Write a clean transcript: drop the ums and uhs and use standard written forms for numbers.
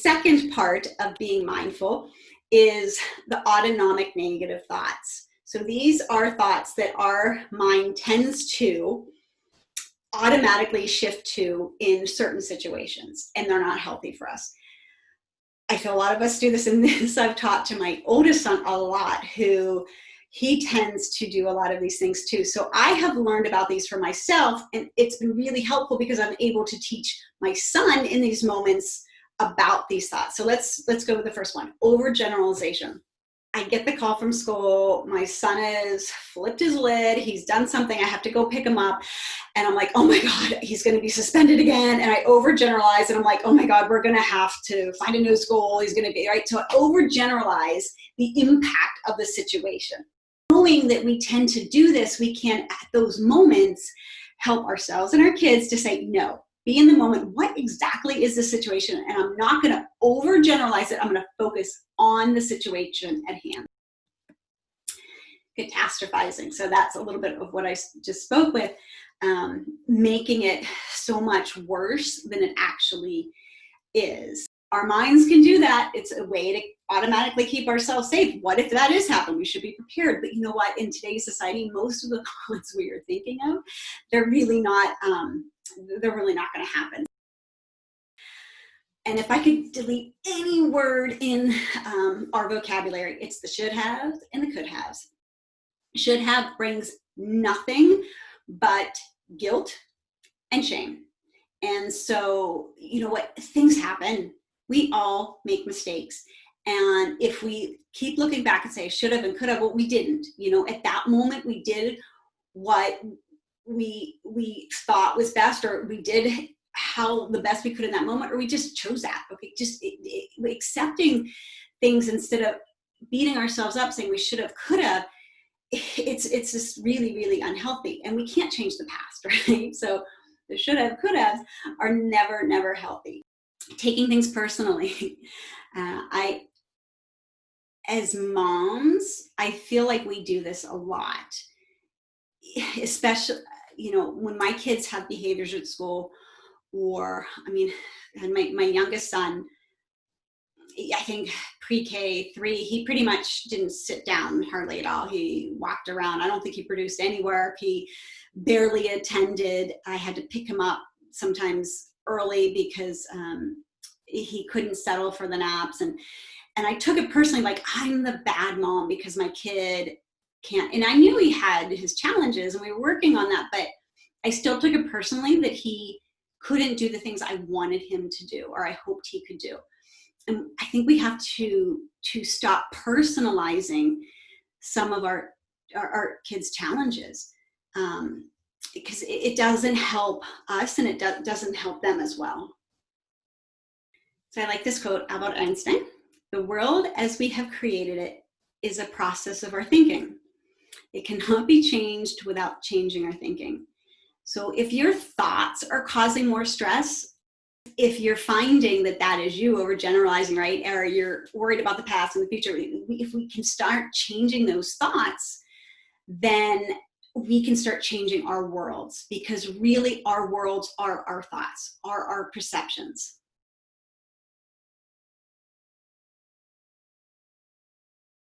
second part of being mindful is the autonomic negative thoughts. So these are thoughts that our mind tends to automatically shift to in certain situations, and they're not healthy for us. I feel a lot of us do this, and this I've taught to my oldest son a lot, who he tends to do a lot of these things too. So I have learned about these for myself, and it's been really helpful because I'm able to teach my son in these moments about these thoughts. So let's go with the first one, overgeneralization. I get the call from school. My son has flipped his lid. He's done something. I have to go pick him up. And I'm like, oh my God, he's going to be suspended again. And I overgeneralize. And I'm like, oh my God, we're going to have to find a new school. He's going to be, right? So I overgeneralize the impact of the situation. Knowing that we tend to do this, we can, at those moments, help ourselves and our kids to say, no, be in the moment. What exactly is the situation? And I'm not going to overgeneralize it. I'm going to focus on the situation at hand. Catastrophizing. So that's a little bit of what I just spoke with, making it so much worse than it actually is. Our minds can do that. It's a way to automatically keep ourselves safe. What if that is happening? We should be prepared. But you know what? In today's society, most of the thoughts we are thinking of, they're really not going to happen. And if I could delete any word in our vocabulary, it's the should have and the could haves. Should have brings nothing but guilt and shame. And so, you know what? Things happen. We all make mistakes. And if we keep looking back and say should have and could have, well, we didn't. You know, at that moment, we did what we thought was best, or we did how the best we could in that moment, or we just chose that. Okay, just accepting things instead of beating ourselves up saying we should have, could have. It's just really, really unhealthy, and we can't change the past, right? So the should have, could have are never healthy. Taking things personally. As moms, I feel like we do this a lot, especially, you know, when my kids have behaviors at school, or, I mean, and my youngest son, I think pre-K 3, he pretty much didn't sit down hardly at all. He walked around. I don't think he produced any work. He barely attended. I had to pick him up sometimes early because he couldn't settle for the naps. And I took it personally, like I'm the bad mom because my kid can't. And I knew he had his challenges and we were working on that, but I still took it personally that he couldn't do the things I wanted him to do, or I hoped he could do. And I think we have to stop personalizing some of our kids' challenges, because it doesn't help us, and it doesn't help them as well. So I like this quote about Einstein. The world as we have created it is a process of our thinking. It cannot be changed without changing our thinking. So if your thoughts are causing more stress, if you're finding that is you overgeneralizing, right, or you're worried about the past and the future, if we can start changing those thoughts, then we can start changing our worlds, because really our worlds are our thoughts, are our perceptions.